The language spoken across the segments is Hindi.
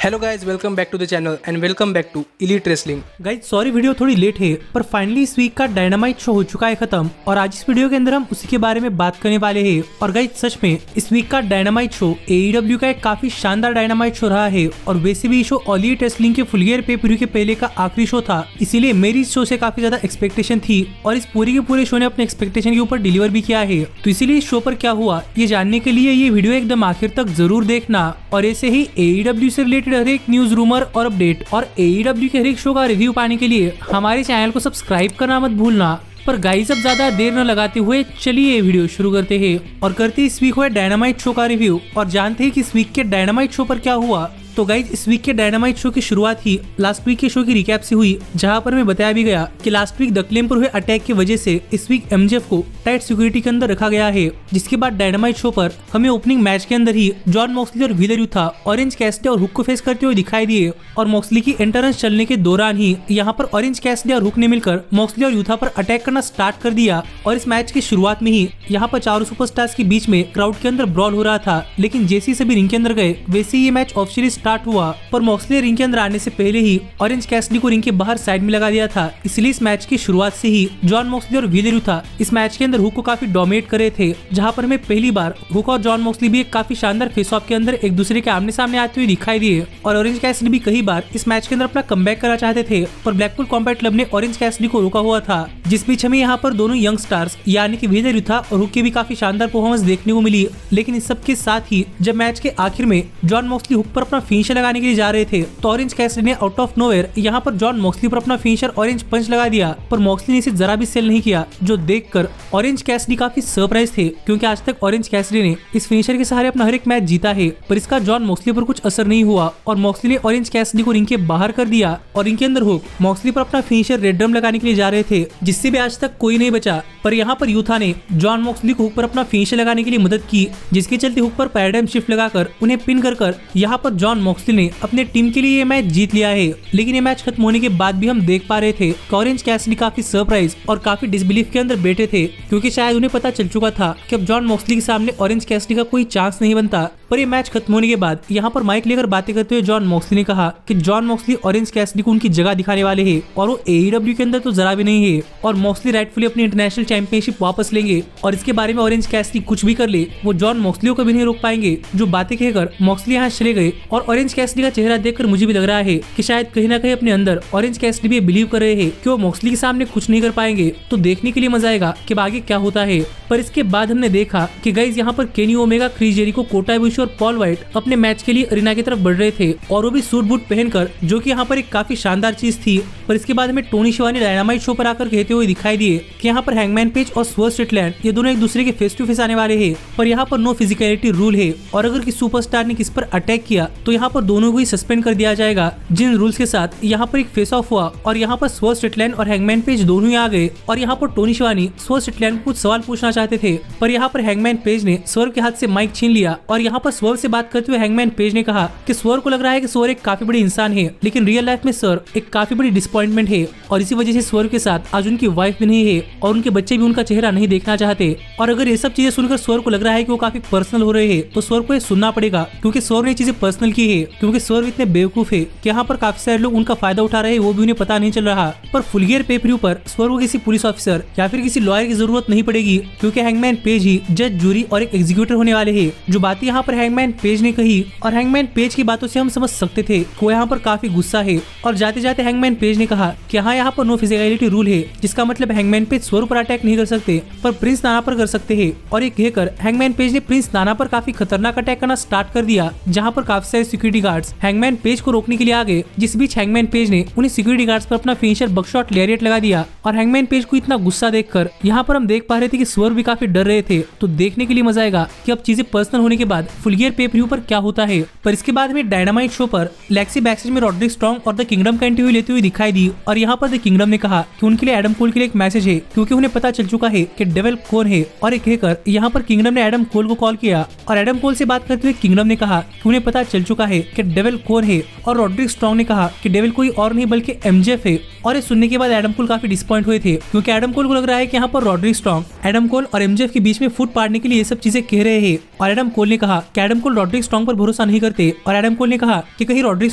Hello guys, welcome back to the channel and welcome back to elite wrestling. Guys sorry video थोड़ी लेट है, पर फाइनली इस वीक का डायनामाइट शो हो चुका है खत्म और आज इस वीडियो के अंदर हम उसी के बारे में बात करने वाले हैं। और गाइज सच में इस वीक का डायनामाइट शो AEW का एक काफी शानदार डायनामाइट शो रहा है और वैसे भी शो ऑल एलिट रेसलिंग के फुल ईयर पे प्रीव्यू के पहले का आखिरी शो था, इसीलिए मेरी इस शो से काफी ज्यादा एक्सपेक्टेशन थी और इस पूरे के पूरे शो ने अपने एक्सपेक्टेशन के ऊपर डिलीवर भी किया है। तो इसीलिए इस शो पर क्या हुआ ये जानने के लिए ये वीडियो एकदम आखिर तक जरूर देखना और ऐसे ही AEW से रिलेटेड हर एक न्यूज रूमर और अपडेट और AEW के हर एक शो का रिव्यू पाने के लिए हमारे चैनल को सब्सक्राइब करना मत भूलना। पर गाइस अब ज्यादा देर न लगाते हुए चलिए ये वीडियो शुरू करते हैं और करते इस वीक हुए डायनामाइट शो का रिव्यू और जानते हैं कि इस वीक के डायनामाइट शो पर क्या हुआ। तो गाइज इस वीक के डायनामाइट शो की शुरुआत ही लास्ट वीक के शो की रिकैप से हुई, जहां पर हमें बताया भी गया कि लास्ट वीक द क्लेम पर हुए अटैक की वजह से इस वीक MJF को टाइट सिक्योरिटी के अंदर रखा गया है। जिसके बाद डायनामाइट शो पर हमें ओपनिंग मैच के अंदर ही जॉन मॉक्सली और व्हीलर यूथा ऑरेंज कैसिडी और हुक को फेस करते हुए दिखाई दिए और मॉक्सली की एंट्रेंस चलने के दौरान ही यहाँ पर ऑरेंज कैसिडी और हुक ने मिलकर मॉक्सली और यूथा पर अटैक करना स्टार्ट कर दिया। और इस मैच की शुरुआत में ही यहाँ पर चारों सुपरस्टार्स के बीच में क्राउड के अंदर ब्रॉल हो रहा था, लेकिन जैसे ही सभी रिंग के अंदर गए वैसे ही ये मैच ऑफिशियली स्टार्ट हुआ। पर मॉक्सली रिंग के अंदर आने से पहले ही ऑरेंज कैसिडी को रिंग के बाहर साइड में लगा दिया था, इसलिए इस मैच की शुरुआत से ही जॉन मॉक्सली और व्हीलर यूथा इस मैच के अंदर हुक को काफी डोमिनेट कर रहे थे, जहां पर हमें पहली बार हुक और जॉन मॉक्सली भी एक काफी शानदार फेस ऑफ के अंदर एक दूसरे के आमने सामने आते हुए दिखाई दिए। और ऑरेंज कैसिडी भी कई बार इस मैच के अंदर अपना कमबैक करना चाहते थे, पर ब्लैकपूल कॉम्बैट क्लब ने ऑरेंज कैसिडी को रोका हुआ था, जिस बीच हमें यहाँ पर दोनों यंग स्टार्स यानी कि व्हीलर यूथा और हुक की भी काफी शानदार परफॉर्मेंस देखने को मिली। लेकिन इस सब के साथ ही जब मैच के आखिर में जॉन मॉक्सली हुक पर अपना फिनिशर लगाने के लिए जा रहे थे तो ऑरेंज कैसिडी ने आउट ऑफ नोवेयर यहाँ पर जॉन मॉक्सली पर अपना फिनिशर ऑरेंज पंच लगा दिया, पर मॉक्सली ने इसे जरा भी सेल नहीं किया, जो देखकर ऑरेंज कैसिडी काफी सरप्राइज थे, क्योंकि आज तक ऑरेंज कैसिडी ने इस फिनिशर के सहारे अपना हर एक मैच जीता है, पर इसका जॉन मॉक्सली पर कुछ असर नहीं हुआ और मॉक्सली ने ऑरेंज कैसिडी को रिंग के बाहर कर दिया। और रिंग के अंदर हुक मॉक्सली पर अपना फिनिशर रेड ड्रम लगाने के लिए जा रहे थे, जिससे भी आज तक कोई नहीं बचा, पर यहाँ पर यूथा ने जॉन मॉक्सली को हुक पर अपना फिनिशर लगाने के लिए मदद की, जिसके चलते हुक पर पैराडाइम शिफ्ट लगाकर उन्हें पिन कर यहाँ पर जॉन मॉक्सली ने अपने टीम के लिए ये मैच जीत लिया है। लेकिन ये मैच खत्म होने के बाद भी हम देख पा रहे थे कि ऑरेंज कैसिडी काफी सरप्राइज और काफी डिसबिलीफ के अंदर बैठे थे, क्योंकि शायद उन्हें पता चल चुका था कि अब जॉन मॉक्सली के सामने ऑरेंज कैसिडी का कोई चांस नहीं बनता। पर ये मैच खत्म होने के बाद यहाँ पर माइक लेकर बातें करते हुए जॉन मॉक्सली ने कहा कि जॉन मॉक्सली ऑरेंज कैसिडी को उनकी जगह दिखाने वाले हैं और वो AEW के अंदर तो जरा भी नहीं है और मॉक्सली राइटफुली अपनी इंटरनेशनल चैंपियनशिप वापस लेंगे और इसके बारे में ऑरेंज कैसिडी कुछ भी कर ले वो जॉन मॉक्सली को कभी नहीं रोक पाएंगे। जो बातें कहकर मॉक्सली यहाँ चले गए और ऑरेंज कैसिडी का चेहरा देखकर मुझे भी लग रहा है कि शायद कहीं ना कहीं अपने अंदर ऑरेंज कैसिडी भी बिलीव कर रहे हैं कि वो मॉक्सली के सामने कुछ नहीं कर पाएंगे। तो देखने के लिए मजा आएगा कि आगे क्या होता है। पर इसके बाद हमने देखा कि गाइस यहाँ पर Kenny Omega, Chris Jericho, Kota Ibushi और पॉल वाइट अपने मैच के लिए अरीना की तरफ बढ़ रहे थे और वो भी सूट बूट पहनकर, जो कि यहाँ पर एक काफी शानदार चीज थी। पर इसके बाद हमें टोनी शिवानी डायनामाइट शो पर आकर कहते हुए दिखाई दिए कि यहाँ पर हैंगमैन पेज और स्वर्ड स्ट्रिकलैंड ये दोनों एक दूसरे के फेस टू फेस आने वाले हैं, पर यहाँ पर नो फिजिकलिटी रूल है और अगर किसी सुपरस्टार ने किस पर अटैक किया तो यहाँ पर दोनों को ही सस्पेंड कर दिया जाएगा। जिन रूल्स के साथ यहाँ पर एक फेस ऑफ हुआ और यहाँ पर स्वर्ड स्ट्रिकलैंड और हैंगमैन पेज दोनों ही आ गए और यहाँ पर टोनी शिवानी स्वर्ड स्ट्रिकलैंड को कुछ सवाल पूछना चाहते थे, पर यहाँ पर हैंगमैन पेज ने स्वर्व के हाथ से माइक छीन लिया और यहाँ पर स्वर्व से बात करते हुए हैंगमैन पेज ने कहा कि स्वर्व को लग रहा है कि स्वर्व एक काफी बड़ी इंसान है, लेकिन रियल लाइफ में स्वर्व एक काफी बड़ी डिसअपॉइंटमेंट है और इसी वजह से स्वर्व के साथ आज उनकी वाइफ भी नहीं है और उनके बच्चे भी उनका चेहरा नहीं देखना चाहते। और अगर ये सब चीजें सुनकर स्वर्व को लग रहा है कि वो काफी पर्सनल हो रहे हैं तो स्वर्व को ये सुनना पड़ेगा, क्योंकि स्वर्व ने चीजें पर्सनल की है, क्योंकि स्वर्व इतने बेवकूफ है कि यहाँ पर काफी सारे लोग उनका फायदा उठा रहे हैं, वो भी उन्हें पता नहीं चल रहा। पर फुल ईयर पे प्रीव्यू पर स्वर्व को किसी पुलिस ऑफिसर या फिर किसी लॉयर की जरूरत नहीं पड़ेगी, क्योंकि हैंगमैन पेज ही जज, जूरी और एक एग्जीक्यूटर होने वाले हैं। जो बातें यहाँ पर हैंगमैन पेज ने कही और हैंगमैन पेज की बातों से हम समझ सकते थे कि वो यहाँ पर काफी गुस्सा है। और जाते जाते हैंगमैन पेज ने कहा कि हाँ यहाँ पर नो फिजिकलिटी रूल है, जिसका मतलब हैंगमैन पेज स्वर्व पर अटैक नहीं कर सकते पर प्रिंस नाना पर कर सकते हैं। और ये कहकर हैंगमैन पेज ने प्रिंस नाना पर काफी खतरनाक अटैक करना स्टार्ट कर दिया, जहाँ पर काफी सारे सिक्योरिटी गार्ड्स हैंगमैन पेज को रोकने के लिए आ गए, जिस बीच हैंगमैन पेज ने उन्हें सिक्योरिटी गार्ड्स पर अपना फिनिशर बकशॉट लैरिएट लगा दिया। और हैंगमैन पेज को इतना गुस्सा देखकर यहाँ पर हम देख पा रहे थे कि स्वर्व भी काफी डर रहे थे। तो देखने के लिए मजा आएगा कि अब चीजें पर्सनल होने के बाद फुल ईयर पे प्रीव्यू पर क्या होता है। पर इसके बाद हमें डायनामाइट शो पर लेक्सी बैकस्टेज में रॉड्रिक स्ट्रॉन्ग और द किंगडम का इंटरव्यू लेते हुए दिखाई दी और यहाँ पर द किंगडम ने कहा कि उनके लिए एडम कोल के लिए एक मैसेज है, क्योंकि उन्हें पता चल चुका है कि डेविल कौन है। और एक कहकर यहाँ पर किंगडम ने एडम कोल को कॉल किया और एडम कोल से बात करते हुए किंगडम ने कहा कि उन्हें पता चल चुका है कि डेविल कौन है और रॉड्रिक स्ट्रॉन्ग ने कहा कि डेविल कोई और नहीं बल्कि MJF है। और ये सुनने के बाद एडम कोल काफी डिसअपॉइंट हुए थे, क्योंकि एडम कोल को लग रहा है कि यहाँ पर रॉड्रिक स्ट्रॉन्ग एडम कोल और एमजेएफ के बीच में फुट पाड़ने के लिए ये सब चीजें कह रहे हैं। और एडम कोल ने कहा कि एडम कोल रॉड्रिक स्ट्रॉन्ग पर भरोसा नहीं करते, और एडम कोल ने कहा कि कहीं रॉड्रिक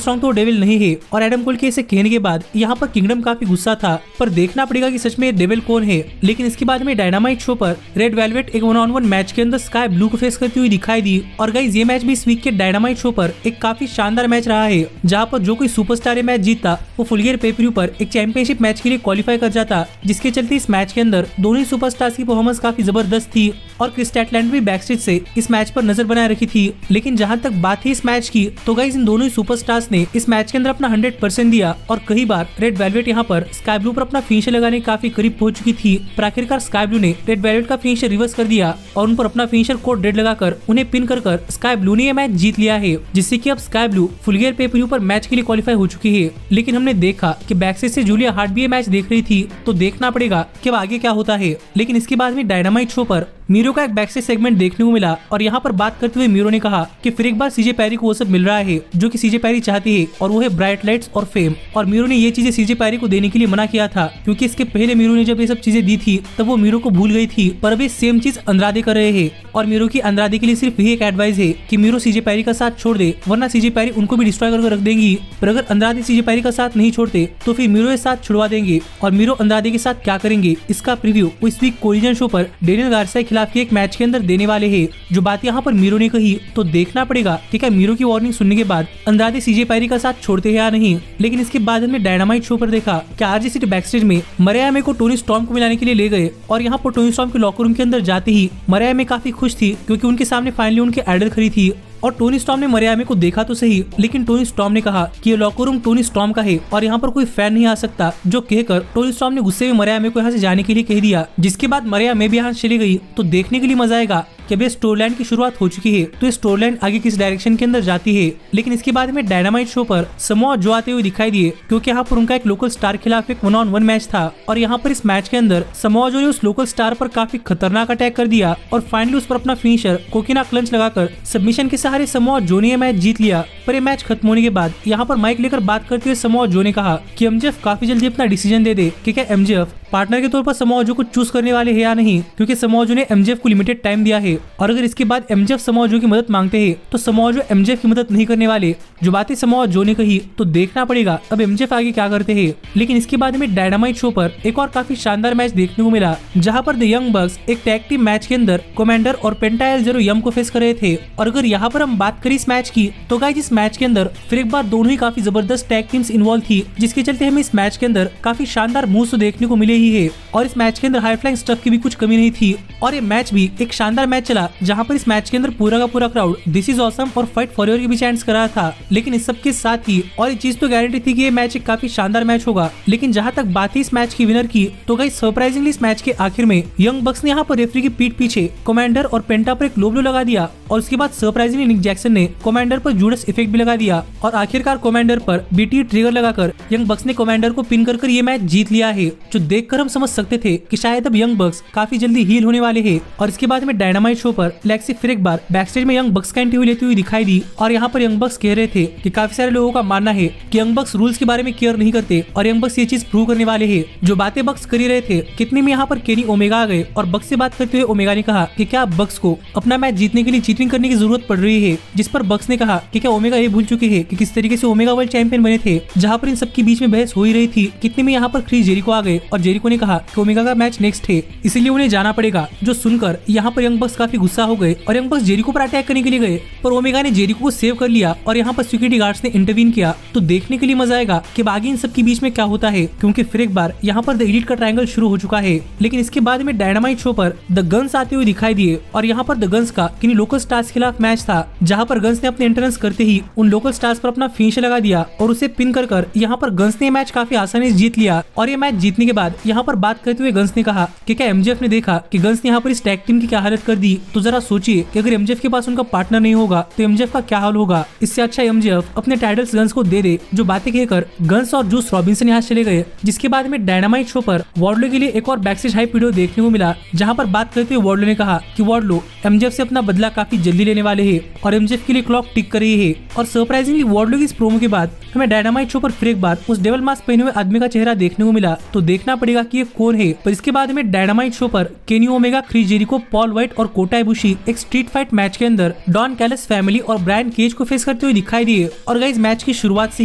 स्ट्रॉन्ग तो डेविल नहीं है। और एडम कोल के ऐसे कहने के बाद यहाँ पर किंगडम काफी गुस्सा था, पर देखना पड़ेगा कि सच में डेविल कौन है। लेकिन इसके बाद में डायनामाइट शो पर रेड वेलवेट एक 1-on-1 मैच के अंदर स्काई ब्लू को फेस करती हुई दिखाई दी। और गाइस ये मैच भी इस वीक के डायनामाइट शो पर एक काफी शानदार मैच रहा है, जहाँ पर जो कोई सुपरस्टार ये मैच जीतता वो फुल गियर पे-per-view पर एक चैंपियनशिप मैच के लिए क्वालिफाई कर जाता, जिसके चलते इस मैच के अंदर दोनों ही सुपरस्टार्स की परफॉर्मेंस काफी जबरदस्त थी। और क्रिस स्टैटलैंड भी बैकस्टेज से इस मैच पर नजर बनाए रखी थी। लेकिन जहां तक बात है इस मैच की, तो गाइस इन दोनों ही सुपरस्टार्स ने इस मैच के अंदर अपना 100% दिया, और कई बार रेड वेलवेट यहाँ पर स्काई ब्लू पर अपना फिनिशर लगाने के काफी करीब पहुंच चुकी थी। पर आखिरकार स्काई ब्लू ने रेड वेलवेट का फिनिशर रिवर्स कर दिया और उन पर अपना फिनिशर कोड रेड लगाकर उन्हें पिन कर स्काई ब्लू ने यह मैच जीत लिया है, जिससे कि अब स्काई ब्लू फुल गियर पे-per-view पर मैच के लिए क्वालिफाई हो चुकी है। लेकिन हमने देखा कि बैकस्टेज से जूलिया हार्ट भी ये मैच देख रही थी, तो देखना पड़ेगा कि अब आगे क्या होता है। लेकिन इसके बाद में डायनामाइट शो पर मीरो का एक बैकस्टेज सेगमेंट देखने को मिला, और यहाँ पर बात करते हुए मीरो ने कहा कि फिर एक बार सीजे पैरी को वो सब मिल रहा है जो कि सीजे पैरी चाहती है, और वो है ब्राइट लाइट्स और फेम। और मीरो ने ये चीजें सीजे पैरी को देने के लिए मना किया था, क्योंकि इसके पहले मीरो ने जब ये सब चीजें दी थी तब वो मीरो को भूल गई थी। पर अब ये सेम चीज अंद्रादे कर रहे हैं, और मीरो की अंद्रादे के लिए सिर्फ यही एक एडवाइस है कि मीरो सीजे पैरी का साथ छोड़ दे, वरना सीजे पैरी उनको भी डिस्ट्रॉय करके रख देंगी। पर अगर अंद्रादे सीजे पैरी का साथ नहीं छोड़ते तो फिर मीरो ये साथ छुड़वा देंगे। और मीरो अंद्रादे के साथ क्या करेंगे, इसका प्रीव्यू वो इस वीक कोलिजन शो पर डेनियल गार्सिया के खिलाफ के एक मैच के अंदर देने वाले हैं। जो बात यहाँ पर मीरो ने कही, तो देखना पड़ेगा कि क्या मीरो की वार्निंग सुनने के बाद अंद्रादे सीजे पैरी का साथ छोड़ते हैं या नहीं। लेकिन इसके बाद हमने डायनामाइट शो पर देखा कि आरजे सिटी बैकस्टेज में मरिया मे को टोनी स्टॉर्म को मिलाने के लिए ले गए, और यहाँ पर टोनी स्टॉर्म के लॉकर रूम के अंदर जाते ही मरिया मे काफी खुश थी, क्योंकि उनके सामने फाइनली उनके आइडल खड़ी थी। और टोनी स्टॉर्म ने मरिया मे को देखा तो सही, लेकिन टोनी स्टॉर्म ने कहा कि ये लॉकर रूम टोनी स्टॉर्म का है और यहाँ पर कोई फैन नहीं आ सकता, जो कहकर टोनी स्टॉर्म ने गुस्से में मरिया मे को यहाँ से जाने के लिए कह दिया। जिसके बाद मरिया मे भी यहाँ चली गई। तो देखने के लिए मजा आएगा कि अब स्टोरलाइन की शुरुआत हो चुकी है, तो स्टोरलाइन आगे किस डायरेक्शन के अंदर जाती है। लेकिन इसके बाद में डायनामाइट शो पर समोआ जो आते हुए दिखाई दिए, क्योंकि यहाँ पर उनका एक लोकल स्टार के खिलाफ एक 1-on-1 मैच था, और यहाँ पर इस मैच के अंदर समोआ जो ने उस लोकल स्टार पर काफी खतरनाक अटैक कर दिया, और फाइनली उस पर अपना फिनिशर कोकिना क्लंच लगाकर सबमिशन के सहारे समोआ जो ने ये मैच जीत लिया। पर ये मैच खत्म होने के बाद यहाँ पर माइक लेकर बात करते हुए समोआ जो ने कहा कि एमजेएफ काफी जल्दी अपना डिसीजन दे दे कि क्या एमजेएफ पार्टनर के तौर पर समोआ जो को चूज करने वाले हैं या नहीं, क्योंकि समोआ जो ने एमजेएफ को लिमिटेड टाइम दिया है, और अगर इसके बाद एमजेएफ समोआ जो की मदद मांगते हैं तो समोआ जो एमजेएफ की मदद नहीं करने वाले। जो बातें समोआ जो ने कही, तो देखना पड़ेगा अब एमजेएफ आगे क्या करते हैं। लेकिन इसके बाद में डायनामाइट शो पर एक और काफी शानदार मैच देखने को मिला, जहाँ पर द यंग बक्स एक टैग टीम मैच के अंदर कमांडर और पेंटा एल ज़ीरो यम को फेस कर रहे थे। और अगर यहाँ पर हम बात करें इस मैच की, तो गाइस इस मैच के अंदर फिर एक बार दोनों ही काफी जबरदस्त टैग टीम्स इन्वॉल्व थी, जिसके चलते हमें इस मैच के अंदर काफी शानदार मूव्स देखने को मिले ही है। और इस मैच के अंदर हाई फ्लाइंग स्टफ की भी कुछ कमी नहीं थी, और ये मैच भी एक शानदार मैच चला, जहाँ पर इस मैच के अंदर पूरा का पूरा क्राउड दिस इज ऑसम और फाइट फॉर योर के भी चैंट्स कर रहा था। लेकिन इस सब के साथ ही और ये चीज तो गारंटी थी कि ये मैच एक काफी शानदार मैच होगा। लेकिन जहाँ तक बात है इस मैच की विनर की, तो गाइस सरप्राइजिंगली इस मैच के आखिर में यंग बक्स ने यहाँ पर रेफरी की पीठ पीछे कमांडर और पेंटा पर एक लो ब्लो लगा दिया, और उसके बाद सरप्राइजिंगली निक जैक्सन ने कमांडर पर जूडस इफेक्ट भी लगा दिया, और आखिरकार कमांडर पर बीटी ट्रिगर लगाकर यंग बक्स ने कमांडर को पिन कर ये मैच जीत लिया है। जो देखकर हम समझ सकते थे कि शायद अब यंग बक्स काफी जल्दी हील होने वाले हैं। और इसके बाद में डायनामाइट शो पर लेक्सी फिर एक बार बैकस्टेज में यंग बक्स का इंटरव्यू लेती हुई दिखाई दी, और यहाँ पर यंग बक्स कह रहे थे कि काफी सारे लोगों का मानना है कि यंग बक्स रूल्स के बारे में केयर नहीं करते, और यंग बक्स ये चीज प्रूव करने वाले हैं। जो बातें बक्स कर रहे थे, कितने में यहाँ पर केनी ओमेगा आ गए, और बक्स से बात करते हुए ओमेगा ने कहा कि क्या बक्स को अपना मैच जीतने के लिए चीटिंग करने की जरूरत पड़ रही है। जिस पर बक्स ने कहा कि क्या ओमेगा ये भूल चुके हैं कि किस तरीके से ओमेगा वर्ल्ड चैंपियन बने थे। जहाँ पर इन सबके बीच में बहस हो ही रही थी, कितने में यहाँ पर क्रिस जेरिको आ गए, और जेरिको ने कहा कि ओमेगा का मैच नेक्स्ट है, इसीलिए उन्हें जाना पड़ेगा। जो सुनकर यहाँ पर यंग बक्स काफी गुस्सा हो गए, और यंग बक्स जेरिको पर अटैक करने के लिए गए, पर ओमेगा ने जेरिको को सेव कर लिया, और यहाँ पर सिक्योरिटी गार्ड्स ने इंटरवीन किया। तो देखने के लिए मजा आएगा कि आगे इन सब के बीच में क्या होता है, क्योंकि फिर एक बार यहाँ पर द एलीट का ट्रायंगल शुरू हो चुका है। लेकिन इसके बाद में डायनामाइट शो पर द गन्स आते हुए दिखाई दिए, और यहाँ पर द गन्स का किन्हीं लोकल स्टार्स के खिलाफ मैच था, जहाँ पर गन्स ने अपने एंट्रेंस करते ही उन लोकल स्टार्स पर अपना फिनिशर लगा दिया, और उसे पिन कर यहाँ पर गन्स ने मैच काफी आसानी से जीत लिया। और ये मैच जीतने के बाद यहाँ पर बात करते हुए गन्स ने कहा कि क्या एमजेएफ ने देखा कि गन्स ने यहाँ पर इस टैग टीम की क्या हालत कर दी, तो जरा सोचिए कि अगर एमजेएफ के पास उनका पार्टनर नहीं होगा तो एमजेएफ का क्या हाल होगा। इससे अच्छा एमजेएफ अपने टाइटल्स गन्स को दे दे। जो बातें कहकर गन्स और जूस रॉबिन्सन यहाँ चले गए। जिसके बाद में डायनामाइट शो पर वार्डलो के लिए एक और बैकस्टेज हाइप वीडियो देखने को मिला, जहाँ पर बात करते हुए वार्डलो ने कहा कि वार्डलो एमजेएफ से अपना बदला काफी जल्दी लेने वाले हैं और एमजेफ के लिए क्लॉक टिक कर रही है। और सरप्राइजिंगली वार्डलो की इस प्रोमो के बाद हमें डायनामाइट शो पर फिर एक बार उस डेविल मास्क पहने हुए आदमी का चेहरा देखने को मिला। तो देखना पड़ेगा कि ये कौन है। पर इसके बाद हमें डायनामाइट शो पर Kenny Omega, Chris Jericho, Paul White और कोटा इबुशी एक स्ट्रीट फाइट मैच के अंदर डॉन कैलस फैमिली और ब्रायन केज को फेस करते हुए दिखाई दिए। और गाइस मैच की शुरुआत से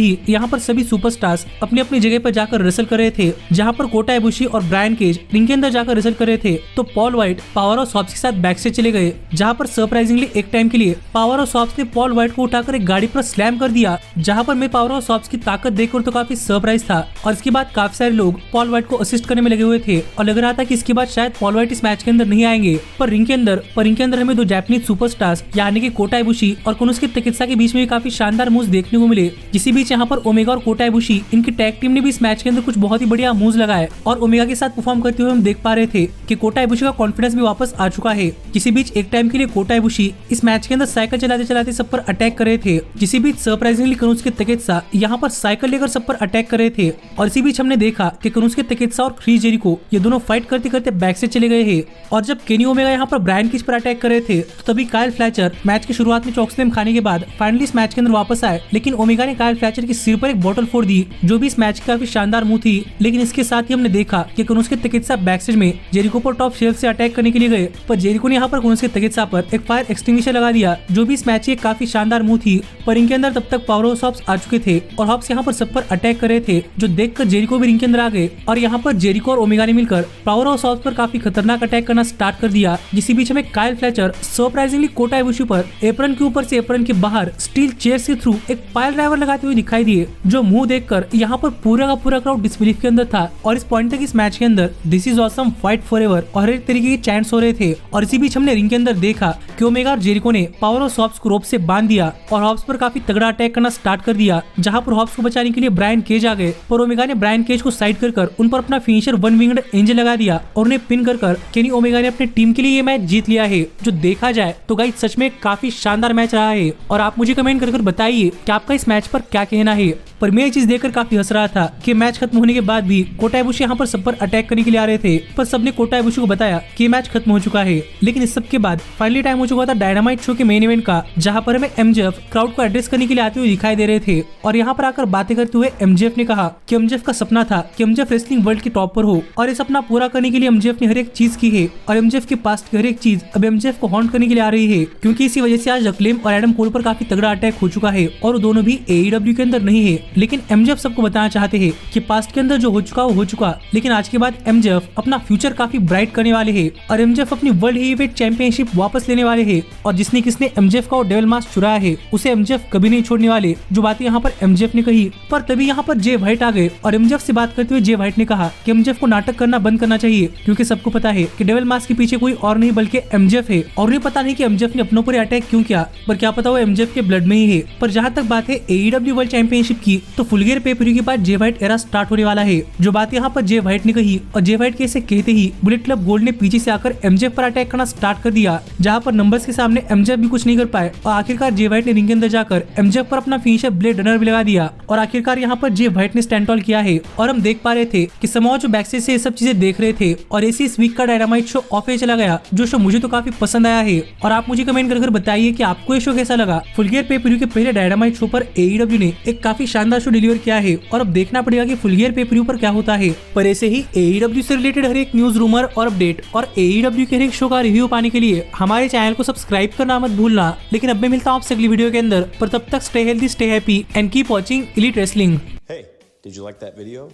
ही यहाँ पर सभी सुपरस्टार्स अपनी अपनी जगह पर जाकर रेसल कर रहे थे। जहाँ पर कोटा इबुशी और ब्रायन केज रिंग के अंदर जाकर रेसल कर रहे थे तो पॉल वाइट पावर और सॉप्स के साथ बैक से चले गए। जहाँ पर सरप्राइजिंगली एक टाइम के लिए पावर और सॉप्स ने पॉल वाइट को उठाकर एक गाड़ी पर स्लैम कर दिया। जहाँ पर मैं पावर और सॉप्स की ताकत देखकर तो काफी सरप्राइज था। और इसके बाद काफी सारे लोग पॉल वाइट को असिस्ट करने में लगे हुए थे और लग रहा था कि इसके बाद शायद पॉल वाइट इस मैच के अंदर नहीं आएंगे। पर रिंग के अंदर हमें दो जापानीज सुपरस्टार्स यानी कि कोटा इबुशी और कुनुसुके तकेत्सा के बीच में काफी शानदार मूव्स देखने को मिले। इसी बीच यहाँ पर ओमेगा और कोटा इबुशी इनकी टैग टीम ने भी इस मैच के अंदर कुछ बहुत ही बढ़िया मूव्स लगाए और ओमेगा के साथ परफॉर्म करते हुए हम देख पा रहे थे कि कोटा इबुशी का कॉन्फिडेंस भी वापस आ चुका है। इसी बीच एक टाइम के लिए कोटा इबुशी इस मैच के अंदर साइकिल चलाते चलाते सब पर अटैक कर रहे थे। इसी बीच सरप्राइजिंगली कुनुसुके तकेत्सा यहाँ पर साइकिल लेकर सब पर अटैक कर रहे थे। और इसी बीच हमने देखा कि कुनुसुके तकेत्सा और क्रिस जेरिको ये दोनों फाइट करते करते बैक से चले गए हैं। और जब केनी ओमेगा यहाँ पर ब्रायन केज पर अटैक कर रहे थे तो तभी काइल फ्लेचर मैच की शुरुआत में चॉकस्लैम खाने के बाद फाइनली इस मैच के अंदर वापस आए। लेकिन ओमेगा ने काइल फ्लेचर के सिर पर एक बोतल फोड़ दी जो भी इस मैच की काफी शानदार मूव थी। लेकिन इसके साथ ही हमने देखा कि कुनुसुके तकेत्सा बैक स्टेज में जेरिको पर टॉप शेल्फ से अटैक करने के लिए गए पर जेरिको ने यहाँ पर कुनुसुके तकेत्सा पर एक फायर एक्सटिंग्विशर लगा दिया जो भी इस मैच की काफी शानदार मूव थी। पर इनके अंदर तब तक पावर और हॉप्स आ चुके थे और हॉप्स यहाँ पर सब पर अटैक कर रहे थे जो देखकर जेरिको भी रिंग के अंदर आ गए। और यहाँ पर जेरिको और ओमेगा ने मिलकर पावर और हॉप्स पर काफी खतरनाक अटैक करना स्टार्ट कर दिया। इसी बीच हमें काइल फ्लेचर सरप्राइजिंगली कोटा इबुशी पर एप्रन के ऊपर से एप्रन के बाहर स्टील चेयर के थ्रू एक पायल ड्राइवर लगाते हुए दिखाई दिए जो मुंह देखकर यहाँ पर पूरा का पूरा क्राउड डिसबिलीफ के अंदर था। और इस पॉइंट तक इस मैच के अंदर this is awesome fight forever और हर एक तरीके के चैंट्स हो रहे थे। और इसी बीच हमने रिंग के अंदर देखा कि ओमेगा और जेरिको ने पावर और हॉप्स को रोप से बांध दिया और हॉप्स पर काफी तगड़ा अटैक करना स्टार्ट कर दिया। जहां पर हॉप्स को बचाने के लिए ब्रायन केज आ गए पर ओमेगा ने ब्रायन केज को साइड कर उन पर अपना फिनिशर वन विंग्ड एंजल लगा दिया और उन्हें पिन कर केनी ओमेगा ने अपनी टीम के लिए ये मैच जीत लिया है। जो देखा जाए तो गाइस सच में काफी शानदार मैच रहा है। और आप मुझे कमेंट कर बताइए कि आपका इस मैच पर क्या कहना है। पर मैं ये चीज देखकर काफी हंस रहा था कि मैच खत्म होने के बाद भी कोटा इबुशी यहाँ पर सब पर अटैक करने के लिए आ रहे थे पर सबने कोटा इबुशी को बताया कि मैच खत्म हो चुका है। लेकिन इस सब के बाद फाइनली टाइम हो चुका था डायनामाइट शो के मेन इवेंट का जहाँ पर हमें एमजेएफ क्राउड को एड्रेस करने के लिए आते हुए दिखाई दे रहे थे। और यहाँ पर आकर बातें करते हुए एमजेएफ ने कहा कि एमजेएफ का सपना था कि एमजेएफ रेसलिंग वर्ल्ड की टॉप पर हो और इस सपना पूरा करने के लिए एमजेएफ ने हर एक चीज की है और एमजेएफ के पास्ट की हर एक चीज अब एमजेएफ को हॉन्ट करने के लिए आ रही है क्योंकि इसी वजह से आज अक्लेम और एडम कोल पर काफी तगड़ा अटैक हो चुका है और वो दोनों भी एईडब्ल्यू के अंदर नहीं है। लेकिन एमजेएफ सबको बताना चाहते हैं कि पास्ट के अंदर जो हो चुका वो हो चुका लेकिन आज के बाद एमजेएफ अपना फ्यूचर काफी ब्राइट करने वाले हैं और एमजेएफ अपनी वर्ल्ड हेवीवेट चैंपियनशिप वापस लेने वाले हैं। और जिसने किसने एमजेएफ का डेविल मास्क चुराया है उसे एमजेएफ कभी नहीं छोड़ने वाले। जो बातें यहाँ पर एमजेएफ ने कही पर तभी यहाँ पर जे व्हाइट आ गए और एमजेएफ से बात करते हुए जे व्हाइट ने कहा कि एमजेएफ को नाटक करना बंद करना चाहिए क्योंकि सबको पता है कि डेविल मास्क के पीछे कोई और नहीं बल्कि एमजेएफ है और उन्हें पता नहीं कि एमजेएफ ने अपनों पर अटैक क्यों किया पर क्या पता वो एमजेएफ के ब्लड में ही है। पर जहाँ तक बात है एईडब्ल्यू वर्ल्ड चैंपियनशिप की तो फुल गियर पे-per-view के बाद जे व्हाइट एरा स्टार्ट होने वाला है। जो बात यहाँ पर जे व्हाइट ने कही और जे व्हाइट के इसे कहते ही बुलेट क्लब गोल्ड ने पीछे से आकर एमजेएफ पर अटैक करना स्टार्ट कर दिया जहाँ पर नंबर्स के सामने एमजेएफ भी कुछ नहीं कर पाए और आखिरकार जे व्हाइट ने रिंग के अंदर जाकर एमजेएफ पर अपना फिनिशर ब्लेड रनर भी लगा दिया और आखिरकार यहाँ पर जे व्हाइट ने स्टैंड टॉल किया है। और हम देख पा रहे थे कि समोआ जो बैक स्टेज से ये सब चीजें देख रहे थे और ऐसे इस वीक का डायनामाइट शो ऑफ चला गया जो शो मुझे तो काफी पसंद आया है। और आप मुझे कमेंट कर बताइए कि आपको ये शो कैसा लगा। फुल गियर पे-per-view के पहले डायनामाइट शो पर एईडब्ल्यू ने एक काफी शानदार शो डिलीवर किया है और अब देखना पड़ेगा कि फुल गियर पे-per-view पर क्या होता है। पर ऐसे ही एईडब्ल्यू से रिलेटेड हर एक न्यूज रूमर और अपडेट और एईडब्ल्यू के हर एक शो का रिव्यू पाने के लिए हमारे चैनल को सब्सक्राइब करना मत भूलना। लेकिन अब मैं मिलता हूँ आपसे अगली वीडियो के अंदर पर तब तक stay healthy, stay happy and keep watching elite wrestling. Hey, did you like that video?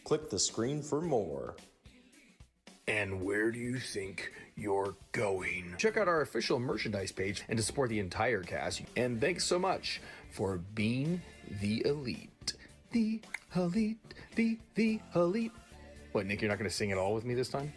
Click the screen for more. And where do you think you're going? Check out our official merchandise page and to support the entire cast. And thanks so much for being the elite. The elite, the elite. What, Nick, you're not going to sing it all with me this time?